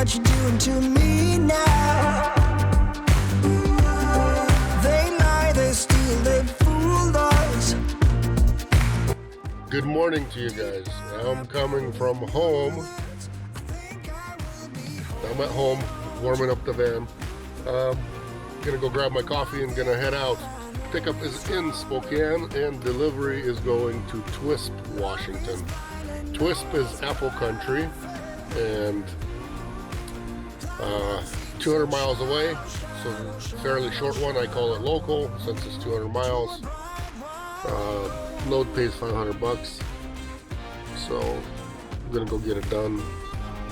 what you're doing to me now. They lie, they steal, they fooled us. Good morning to you guys. I'm coming from home. I'm at home warming up the van. Gonna go grab my coffee and gonna head out. Pickup is in Spokane and delivery is going to Twisp, Washington. Twisp is apple country and 200 miles away, so fairly short one. I call it local since it's 200 miles. Load pays $500, so I'm gonna go get it done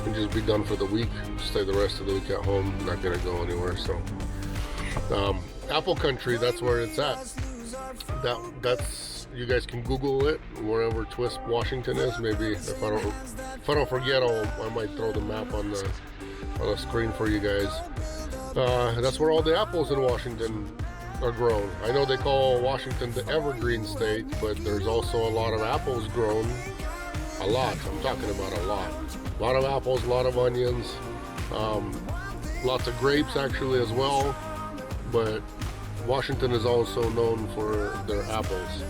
and just be done for the week. Stay the rest of the week at home. Not gonna go anywhere. So apple country, that's where it's at. That's, you guys can Google it wherever Twisp, Washington is. Maybe if I don't forget, I might throw the map on the screen for you guys. That's where all the apples in Washington are grown. I know they call Washington the evergreen state, but there's also a lot of apples grown. A lot. I'm talking about a lot. A lot of apples, a lot of onions, lots of grapes actually as well. But Washington is also known for their apples.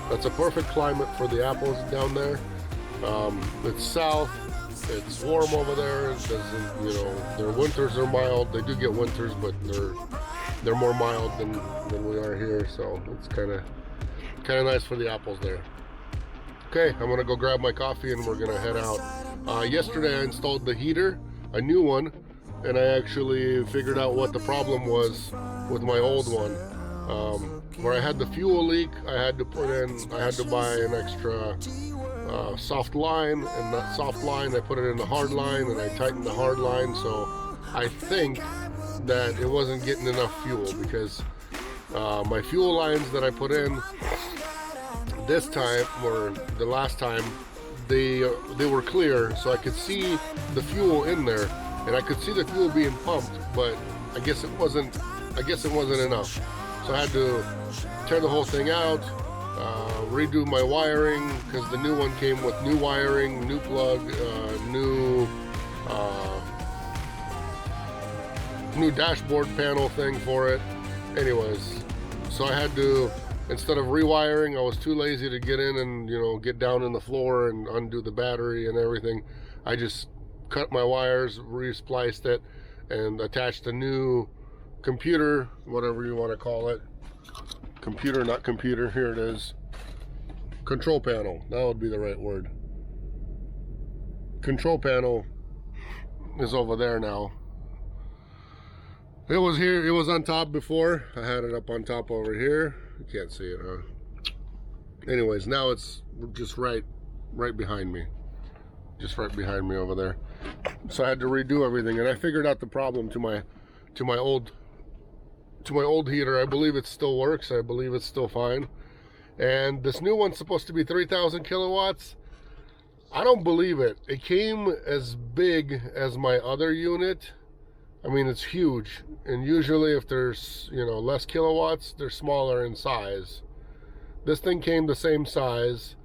That's a perfect climate for the apples down there. It's south. It's warm over there. It doesn't, you know, their winters are mild. They do get winters, but they're more mild than we are here. So it's kind of nice for the apples there. Okay, I'm gonna go grab my coffee and we're gonna head out. Yesterday I installed the heater, a new one, and I actually figured out what the problem was with my old one. Where I had the fuel leak, I had to buy an extra soft line, and that soft line I put it in the hard line, and I tightened the hard line. So I think that it wasn't getting enough fuel, because my fuel lines that I put in this time, or the last time, they were clear, so I could see the fuel in there, and I could see the fuel being pumped, but I guess it wasn't enough. So I had to tear the whole thing out, redo my wiring, because the new one came with new wiring, new plug, new dashboard panel thing for it. Anyways, so I had to, instead of rewiring, I was too lazy to get in and, you know, get down in the floor and undo the battery and everything. I just cut my wires, re-spliced it, and attached a new computer, whatever you want to call it. Computer, not computer, here it is. Control panel, that would be the right word. Control panel is over there now. It was here, it was on top before. I had it up on top over here. You can't see it, huh? Anyways, now it's just right behind me. Just right behind me over there. So I had to redo everything, and I figured out the problem to my old heater. I believe it still works. I believe it's still fine. And this new one's supposed to be 3,000 kilowatts. I don't believe it. It came as big as my other unit. I mean, it's huge, and usually if there's, you know, less kilowatts, they're smaller in size. This thing came the same size.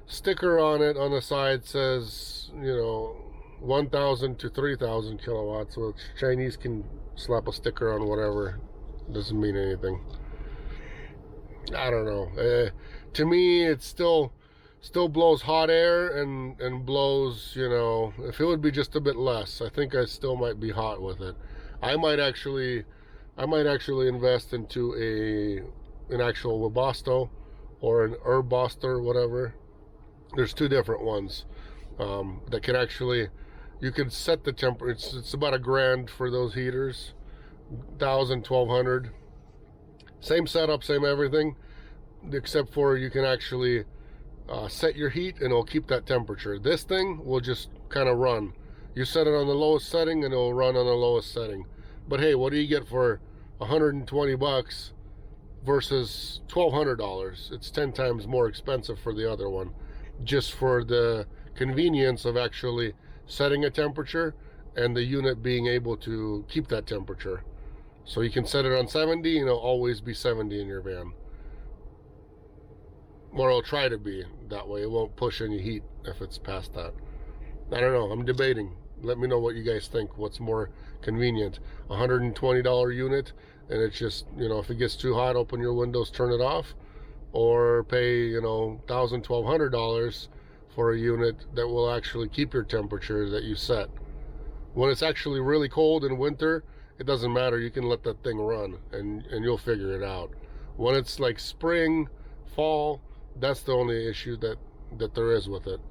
Sticker on it on the side says, you know, 1,000 to 3,000 kilowatts, which Chinese can slap a sticker on whatever. Doesn't mean anything. I don't know. To me, it still blows hot air and blows, you know, if it would be just a bit less, I think I still might be hot with it. I might actually invest into an actual Webasto or an Urbaster, whatever. There's two different ones that can actually, you can set the temperature. It's about $1,000 for those heaters, 1,000, 1,200. Same setup, same everything, except for you can actually set your heat and it'll keep that temperature. This thing will just kind of run. You set it on the lowest setting and it'll run on the lowest setting. But hey, what do you get for $120 versus $1,200? It's 10 times more expensive for the other one, just for the convenience of actually setting a temperature and the unit being able to keep that temperature. So you can set it on 70 and it'll always be 70 in your van. Or it'll try to be that way. It won't push any heat if it's past that. I don't know. I'm debating. Let me know what you guys think. What's more convenient? $120 unit, and it's just, you know, if it gets too hot, open your windows, turn it off, or pay, you know, $1,000, $1,200 for a unit that will actually keep your temperature that you set. When it's actually really cold in winter, it doesn't matter. You can let that thing run, and you'll figure it out. When it's like spring, fall, that's the only issue that there is with it.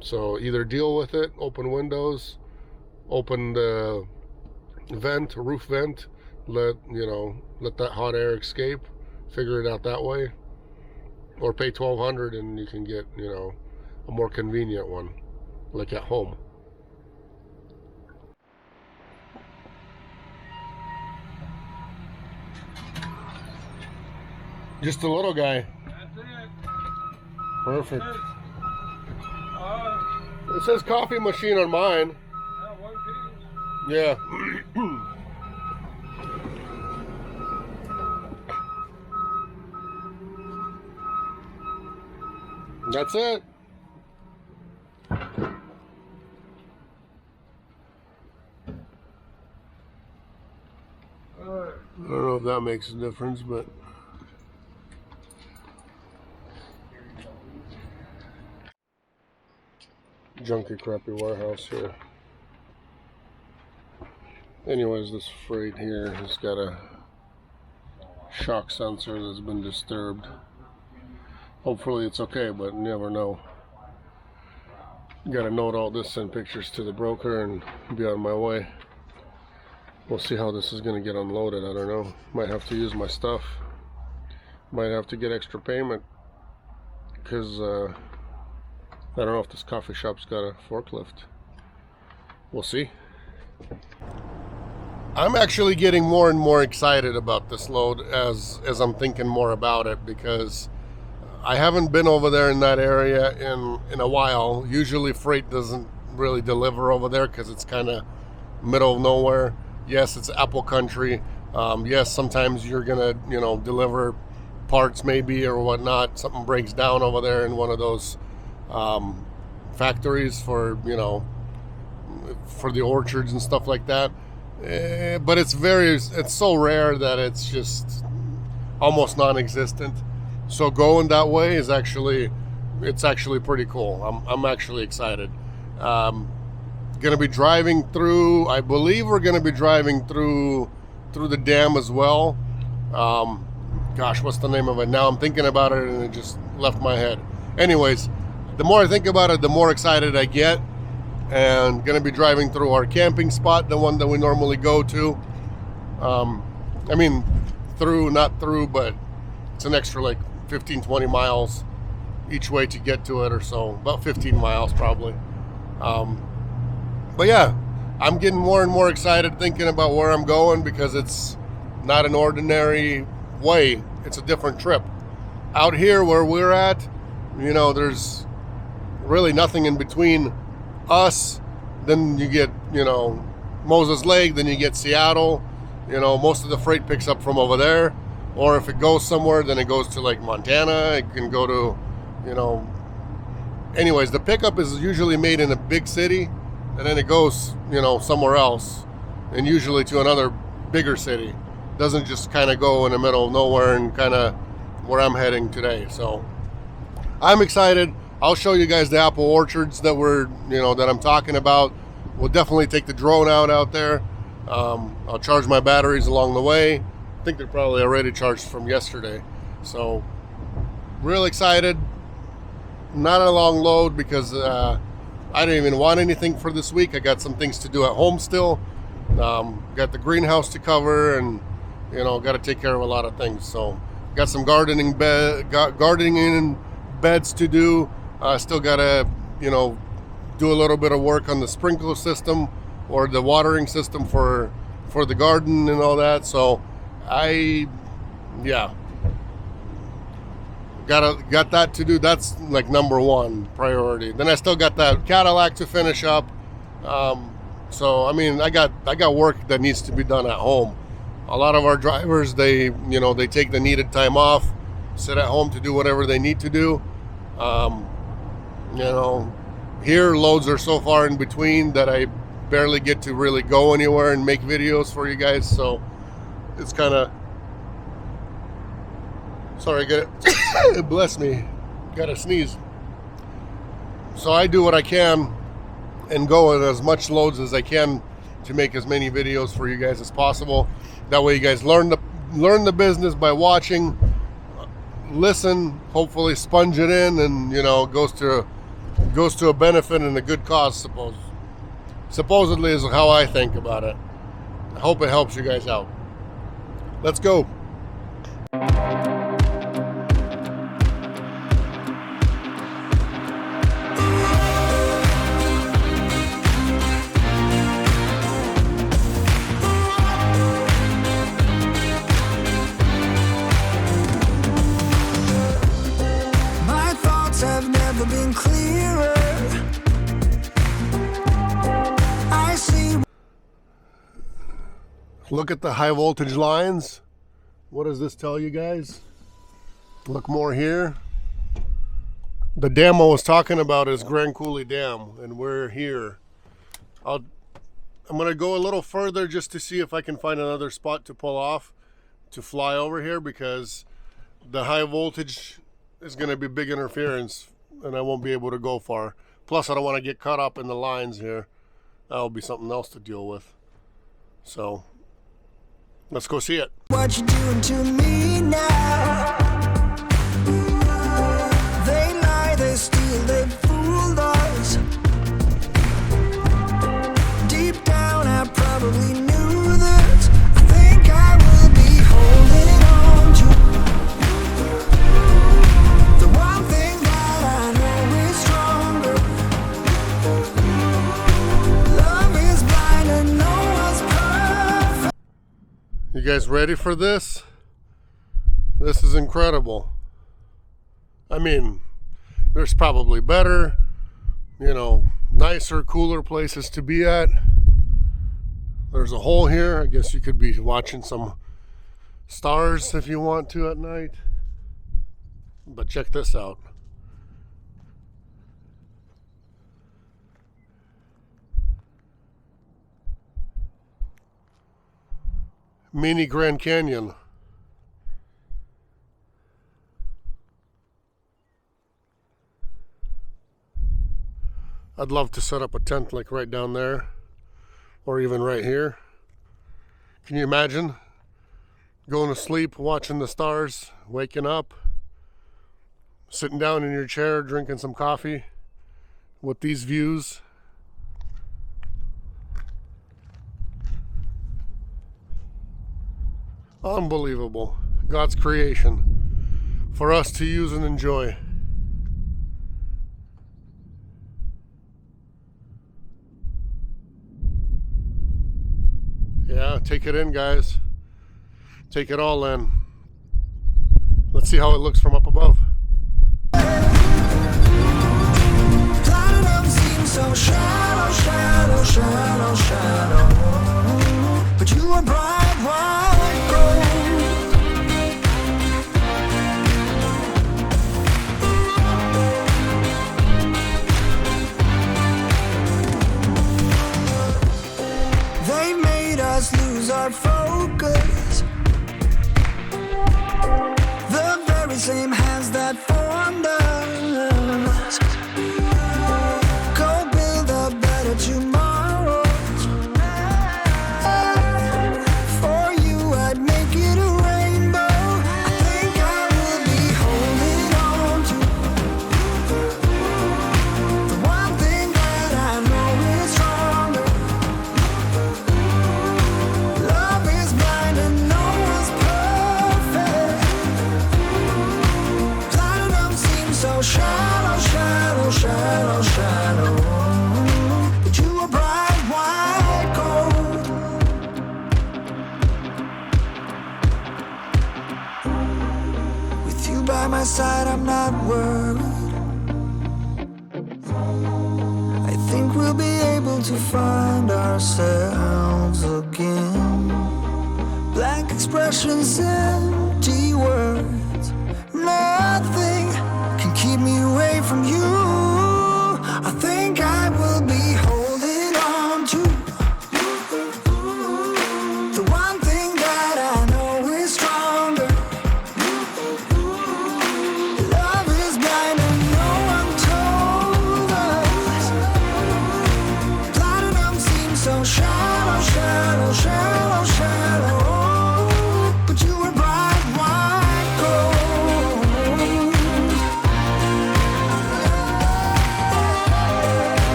So either deal with it, open windows, open the vent, roof vent, let that hot air escape, figure it out that way, or pay $1,200 and you can get, you know, a more convenient one, like at home. Just a little guy. That's it. Perfect. It says coffee machine on mine. Yeah, Yeah. That's it. I don't know if that makes a difference, but junky crappy warehouse here. Anyways, this freight here has got a shock sensor that's been disturbed. Hopefully it's okay, but you never know. Gotta note all this, send pictures to the broker, and be on my way. We'll see how this is gonna get unloaded. I don't know. Might have to use my stuff. Might have to get extra payment, because I don't know if this coffee shop's got a forklift. We'll see. I'm actually getting more and more excited about this load as I'm thinking more about it, because I haven't been over there in that area in a while. Usually freight doesn't really deliver over there because it's kind of middle of nowhere. Yes, it's apple country. Yes, sometimes you're gonna, you know, deliver parts maybe or whatnot. Something breaks down over there in one of those factories for, you know, for the orchards and stuff like that. But it's so rare that it's just almost non-existent. So going that way is actually pretty cool. I'm actually excited. Gonna be driving through, I believe we're gonna be driving through the dam as well. Gosh, what's the name of it? Now I'm thinking about it and it just left my head. Anyways, the more I think about it, the more excited I get. And gonna be driving through our camping spot, the one that we normally go to. I mean, not through, but it's an extra like 15-20 miles each way to get to it, or so, about 15 miles probably. But yeah, I'm getting more and more excited thinking about where I'm going, because it's not an ordinary way. It's a different trip. Out here where we're at, you know, there's really nothing in between us. Then you get, you know, Moses Lake, then you get Seattle. You know, most of the freight picks up from over there. Or if it goes somewhere, then it goes to like Montana. It can go to, you know, anyways, the pickup is usually made in a big city, and then it goes, you know, somewhere else, and usually to another bigger city. It doesn't just kind of go in the middle of nowhere and kind of where I'm heading today. So I'm excited. I'll show you guys the apple orchards that that I'm talking about. We'll definitely take the drone out there. I'll charge my batteries along the way. I think they're probably already charged from yesterday. So real excited. Not a long load because I didn't even want anything for this week. I got some things to do at home still. Got the greenhouse to cover, and you know, got to take care of a lot of things. So got some gardening beds to do. Still got to, you know, do a little bit of work on the sprinkler system or the watering system for the garden and all that. So got that to do. That's like number one priority. Then I still got that Cadillac to finish up. So I mean, I got work that needs to be done at home. A lot of our drivers, they take the needed time off, sit at home to do whatever they need to do. You know, here loads are so far in between that I barely get to really go anywhere and make videos for you guys, so it's kind of, sorry, I got it. Bless me, got a sneeze. So I do what I can and go in as much loads as I can to make as many videos for you guys as possible. That way you guys learn the business by watching, listen, hopefully sponge it in, and you know, it goes to a benefit and a good cause, supposedly is how I think about it. I hope it helps you guys out. Let's go. My thoughts have never been clearer. I see. Look at the high voltage lines. What does this tell you guys? Look more here. The dam I was talking about is Grand Coulee Dam, and we're here. I'm gonna go a little further just to see if I can find another spot to pull off to fly over here, because the high voltage is gonna be big interference and I won't be able to go far. Plus I don't want to get caught up in the lines here. That'll be something else to deal with. So let's go see it. What you doing to me now? They lie, they steal, they fooled us. Deep down I probably knew this. I think I will be holding on to the one thing that I know is stronger. Love is blind and no one's perfect. You guys ready for this? This is incredible. I mean, there's probably better, you know, nicer, cooler places to be at. There's a hole here. I guess you could be watching some stars if you want to at night. But check this out. Mini Grand Canyon. I'd love to set up a tent like right down there, or even right here. Can you imagine going to sleep, watching the stars, waking up, sitting down in your chair, drinking some coffee with these views? Unbelievable. God's creation for us to use and enjoy. Yeah, take it in, guys. Take it all in. Let's see how it looks from up above. Platinum seems so shallow, shallow, shallow, shallow. But you are bright white gold. They made us lose our focus. The very same hands that formed us. Go build a better tomorrow. For you I'd make it a rainbow. I think I will be holding on to the one thing that I know is stronger. Love is blind and no one's perfect. Platinum seems so shallow, shallow, shallow, shallow. But you are bright white gold. With you by my side, I'm not worried. I think we'll be able to find ourselves again. Blank expressions, empty words. Nothing can keep me away from you. I think I will be holding on to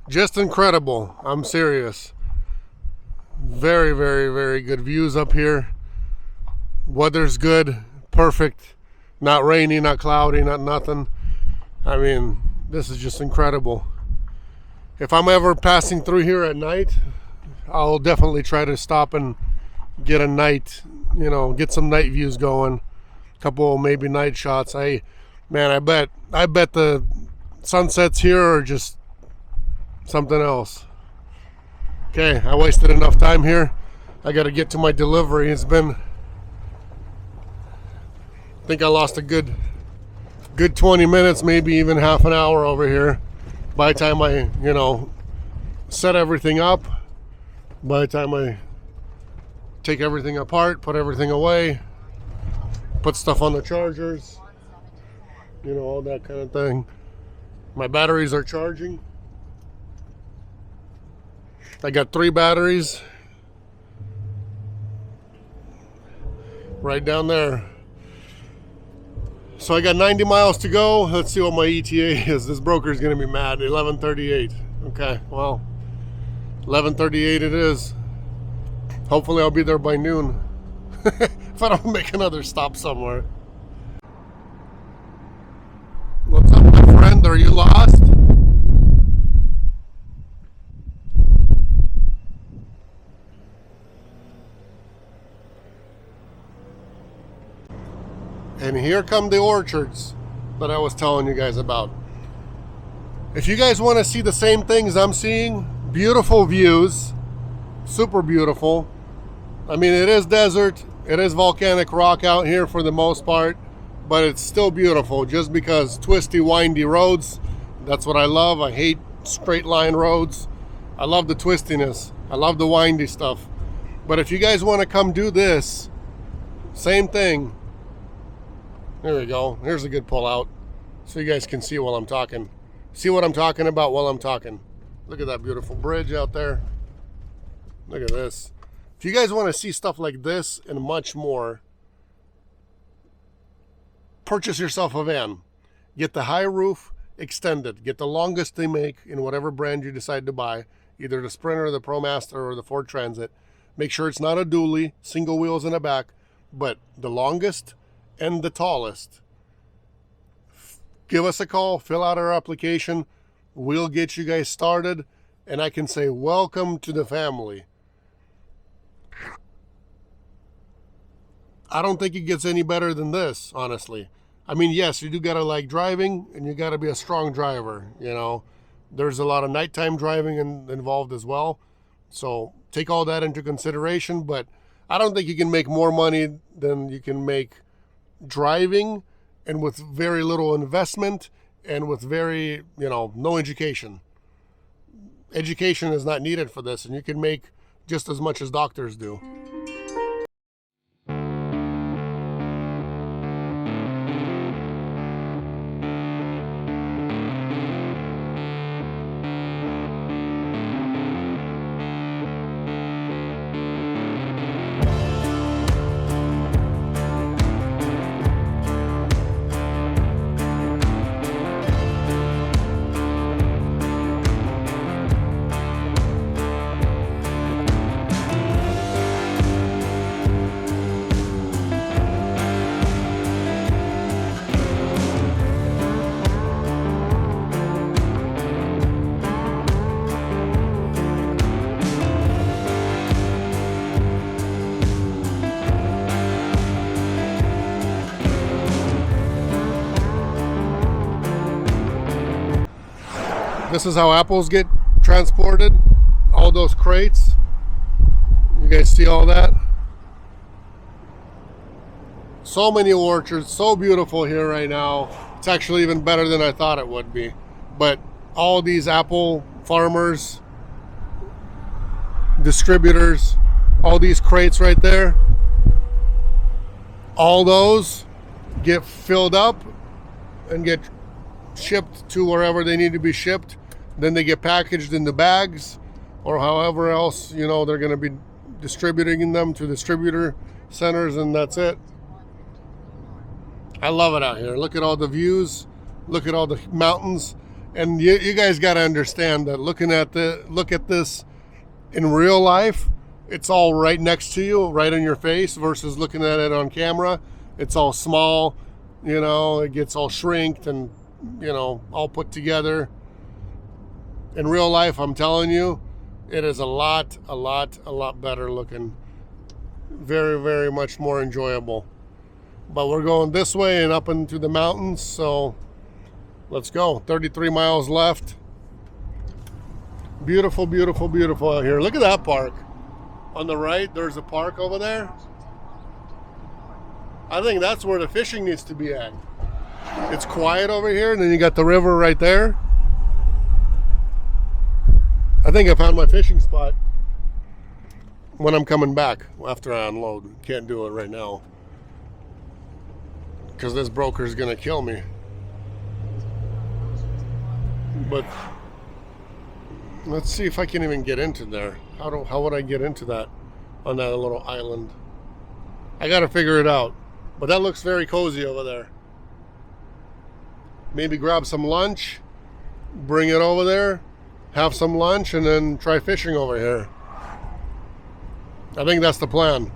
Just incredible. I'm serious. Very, very, very good views up here. Weather's good, perfect. Not rainy, not cloudy, not nothing. I mean, this is just incredible. If I'm ever passing through here at night, I'll definitely try to stop and get a night, get some night views going. A couple maybe night shots. I bet the sunsets here are just something else. Okay, I wasted enough time here. I got to get to my delivery. I think I lost a good 20 minutes, maybe even half an hour over here. By the time I, set everything up, by the time I take everything apart, put everything away, put stuff on the chargers, all that kind of thing. My batteries are charging. I got 3 batteries right down there. So I got 90 miles to go. Let's see what my ETA is. This broker's gonna be mad. 11:38. Okay, well, 11:38 it is. Hopefully I'll be there by noon. If I don't make another stop somewhere. What's up, my friend? Are you lost? And here come the orchards that I was telling you guys about. If you guys want to see the same things I'm seeing, beautiful views, super beautiful. I mean, it is desert, it is volcanic rock out here for the most part, but it's still beautiful just because twisty, windy roads. That's what I love. I hate straight line roads. I love the twistiness. I love the windy stuff. But if you guys want to come do this, same thing. There we go. Here's a good pull out so you guys can see while I'm talking. See what I'm talking about while I'm talking. Look at that beautiful bridge out there. Look at this. If you guys want to see stuff like this and much more, purchase yourself a van. Get the high roof extended. Get the longest they make in whatever brand you decide to buy. Either the Sprinter, the ProMaster, or the Ford Transit. Make sure it's not a dually, single wheels in the back, but the longest and the tallest. Give us a call, fill out our application. We'll get you guys started, and I can say welcome to the family. I don't think it gets any better than this, honestly. I mean, yes, you do gotta like driving, and you gotta be a strong driver. There's a lot of nighttime driving involved as well, so take all that into consideration. But I don't think you can make more money than you can make driving, and with very little investment, and with very, no education. Education is not needed for this, and you can make just as much as doctors do. This is how apples get transported. All those crates. You guys see all that? So many orchards, so beautiful here right now. It's actually even better than I thought it would be. But all these apple farmers, distributors, all these crates right there, all those get filled up and get shipped to wherever they need to be shipped. Then they get packaged in the bags, or however else, they're going to be distributing them to distributor centers, and that's it. I love it out here. Look at all the views. Look at all the mountains. And you guys got to understand that look at this in real life, it's all right next to you, right in your face, versus looking at it on camera. It's all small, you know, it gets all shrinked and, you know, all put together. In real life, I'm telling you, it is a lot better looking. Very, very much more enjoyable. But we're going this way and up into the mountains, so let's go. 33 miles left. Beautiful, beautiful, beautiful out here. Look at that park. On the right, there's a park over there. I think that's where the fishing needs to be at. It's quiet over here, and then you got the river right there. I think I found my fishing spot when I'm coming back after I unload. Can't do it right now because this broker's gonna kill me. But let's see if I can even get into there. How would I get into that on that little island? I gotta figure it out. But that looks very cozy over there. Maybe grab some lunch, bring it over there, have some lunch, and then try fishing over here. I think that's the plan.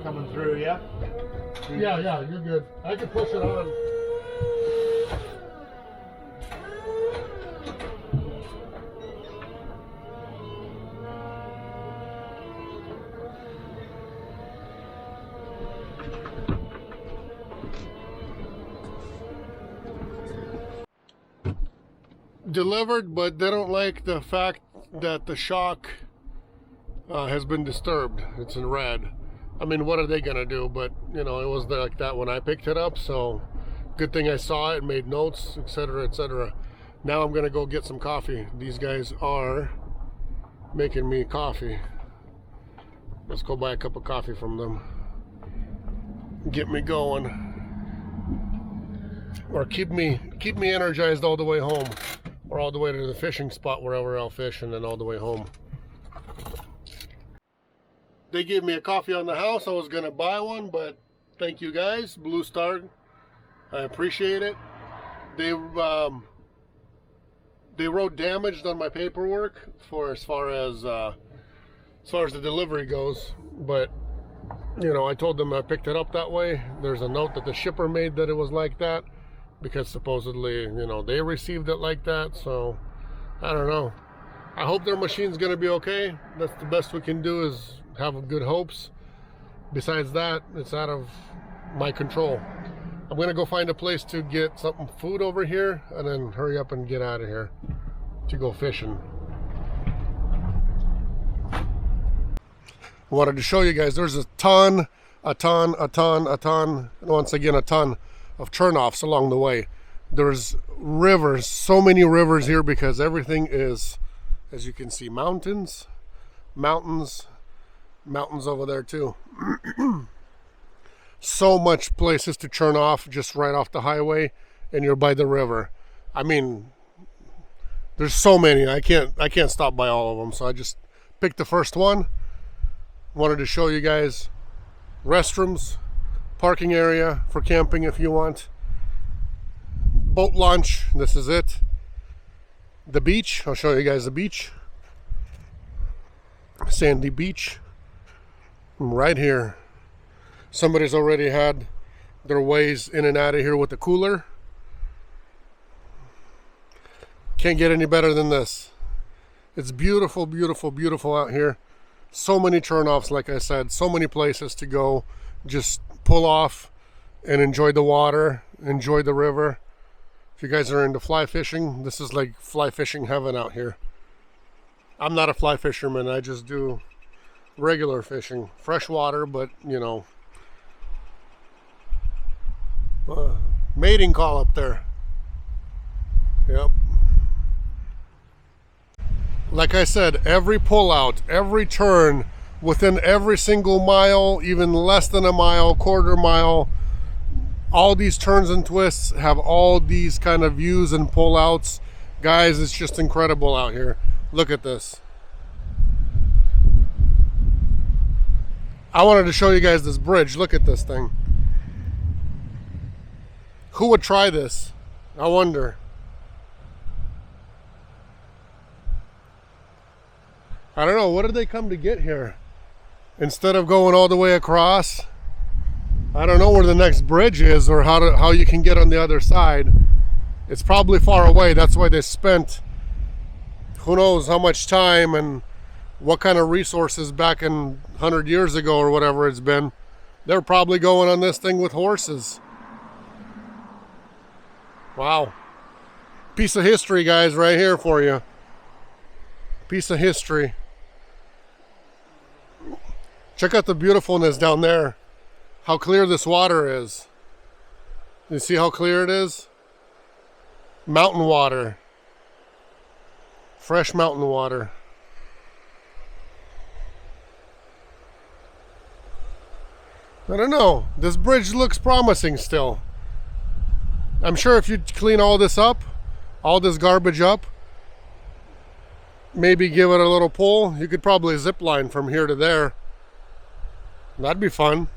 Coming through, yeah? Yeah, you're good. I can push it on. Delivered, but they don't like the fact that the shock has been disturbed. It's in red. I mean, what are they gonna do? But you know, it was like that when I picked it up, so good thing I saw it, made notes, etc., etc. Now I'm gonna go get some coffee. These guys are making me coffee. Let's go buy a cup of coffee from them. Get me going, or keep me energized all the way home, or all the way to the fishing spot wherever I'll fish, and then all the way home. They gave me a coffee on the house. I was gonna buy one, but thank you guys, Blue Star. I appreciate it. They wrote damaged on my paperwork for as far as the delivery goes, but you know, I told them I picked it up that way. There's a note that the shipper made that it was like that because supposedly, you know, they received it like that. So I don't know. I hope their machine's gonna be okay. That's the best we can do, is have good hopes. Besides that, it's out of my control. I'm gonna go find a place to get something food over here and then hurry up and get out of here to go fishing. I wanted to show you guys, there's a ton, and once again a ton of turnoffs along the way. There's rivers, so many rivers here because everything is, as you can see, mountains over there too. So much places to turn off just right off the highway, and you're by the river. I mean, there's so many. I can't stop by all of them, so I just picked the first one. Wanted to show you guys restrooms, parking area for camping if you want, boat launch. This is it. The beach, I'll show you guys the beach. Sandy beach right here. Somebody's already had their ways in and out of here with the cooler. Can't get any better than this. It's beautiful, beautiful, beautiful out here. So many turnoffs, like I said, so many places to go. Just pull off and enjoy the water, enjoy the river. If you guys are into fly fishing, this is like fly fishing heaven out here. I'm not a fly fisherman, I just do regular fishing. Freshwater, but you know, mating call up there. Yep. Like I said, every pull out, every turn, within every single mile, even less than a mile, quarter mile, all these turns and twists have all these kind of views and pull outs. Guys, it's just incredible out here. Look at this. I wanted to show you guys this bridge. Look at this thing. Who would try this? I wonder. I don't know, what did they come to get here? Instead of going all the way across, I don't know where the next bridge is or how you can get on the other side. It's probably far away. That's why they spent who knows how much time and what kind of resources back in 100 years ago or whatever it's been. They're probably going on this thing with horses. Wow. Piece of history, guys, right here for you. Piece of history. Check out the beautifulness down there. How clear this water is. You see how clear it is? Mountain water. Fresh mountain water. I don't know. This bridge looks promising still. I'm sure if you clean all this up, all this garbage up, maybe give it a little pull, you could probably zip line from here to there. That'd be fun.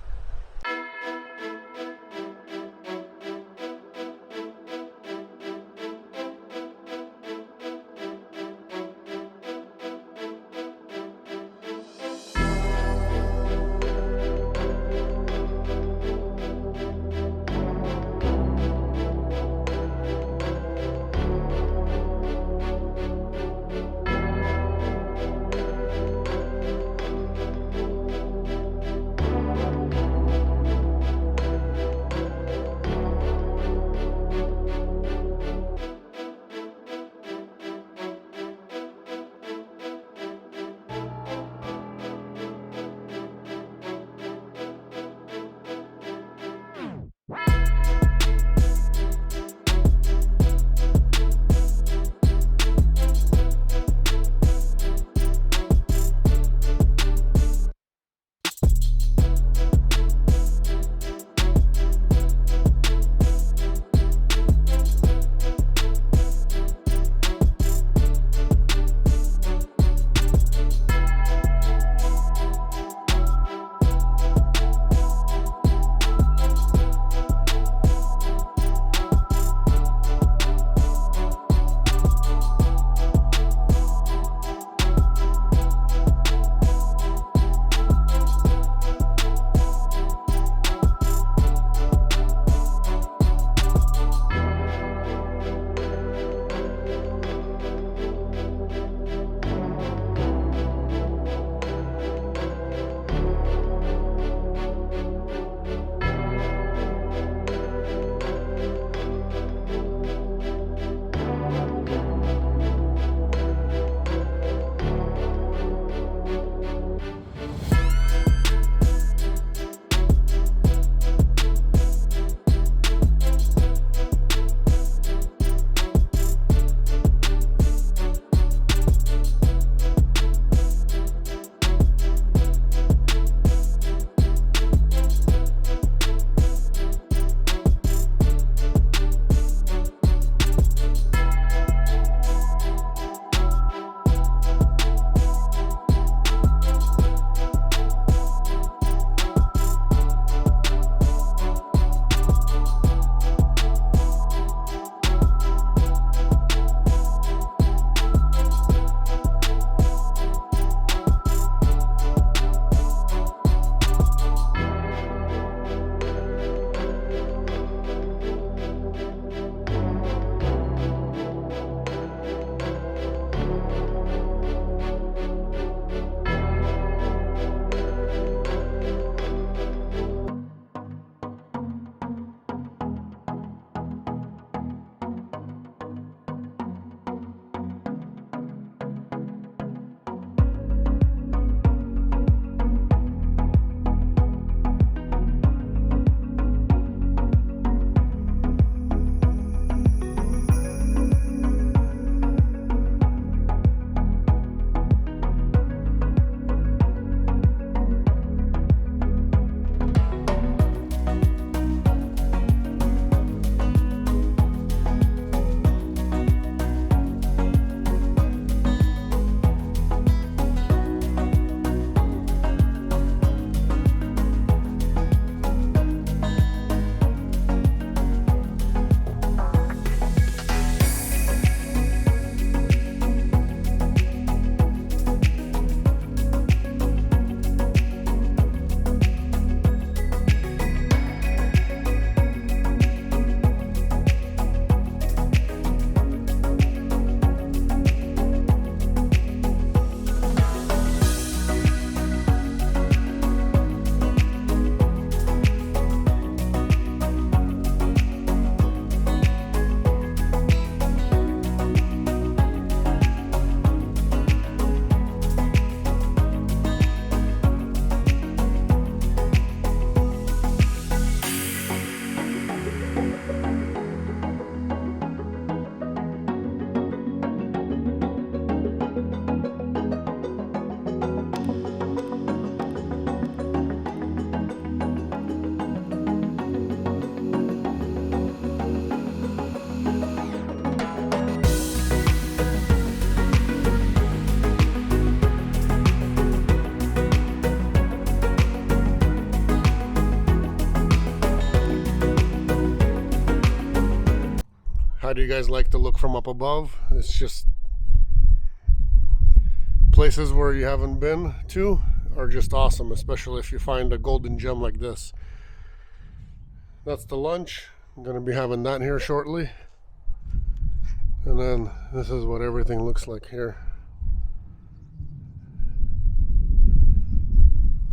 How do you guys like to look from up above? It's just places where you haven't been to are just awesome, especially if you find a golden gem like this. That's the lunch. I'm going to be having that here shortly. And then this is what everything looks like here.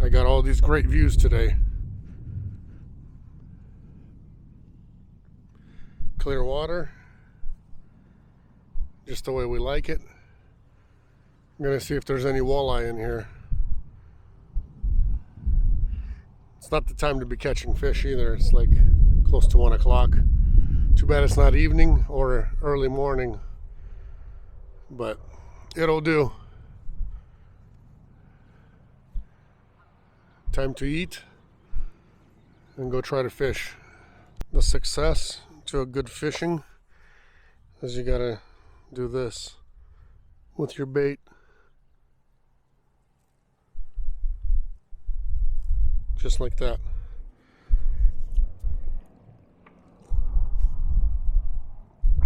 I got all these great views today. Clear water. Just the way we like it. I'm going to see if there's any walleye in here. It's not the time to be catching fish either. It's like close to 1 o'clock. Too bad it's not evening or early morning. But it'll do. Time to eat and go try to fish. The success to a good fishing is you gotta do this with your bait. Just like that.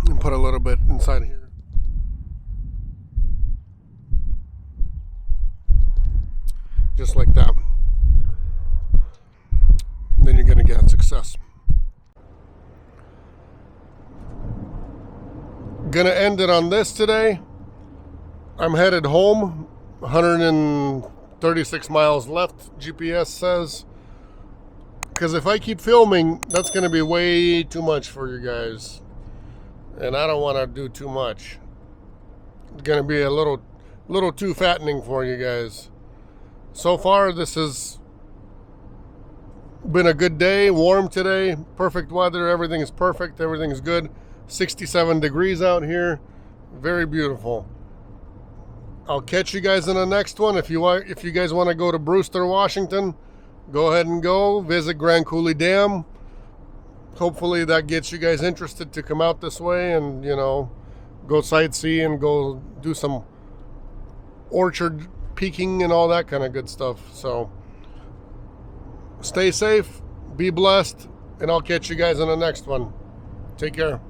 And put a little bit inside here. Just like that. And then you're gonna get success. Gonna end it on this today. I'm headed home. 136 miles left, GPS says. Because if I keep filming, that's gonna be way too much for you guys. And I don't want to do too much. It's gonna be a little too fattening for you guys. So far, this has been a good day. Warm today, perfect weather. Everything is perfect. Everything is good. 67 degrees out here. Very beautiful. I'll catch you guys in the next one. If you guys want to go to Brewster, Washington, go ahead and go visit Grand Coulee Dam. Hopefully that gets you guys interested to come out this way and, you know, go sightsee and go do some orchard peeking and all that kind of good stuff. So stay safe, be blessed, and I'll catch you guys in the next one. Take care.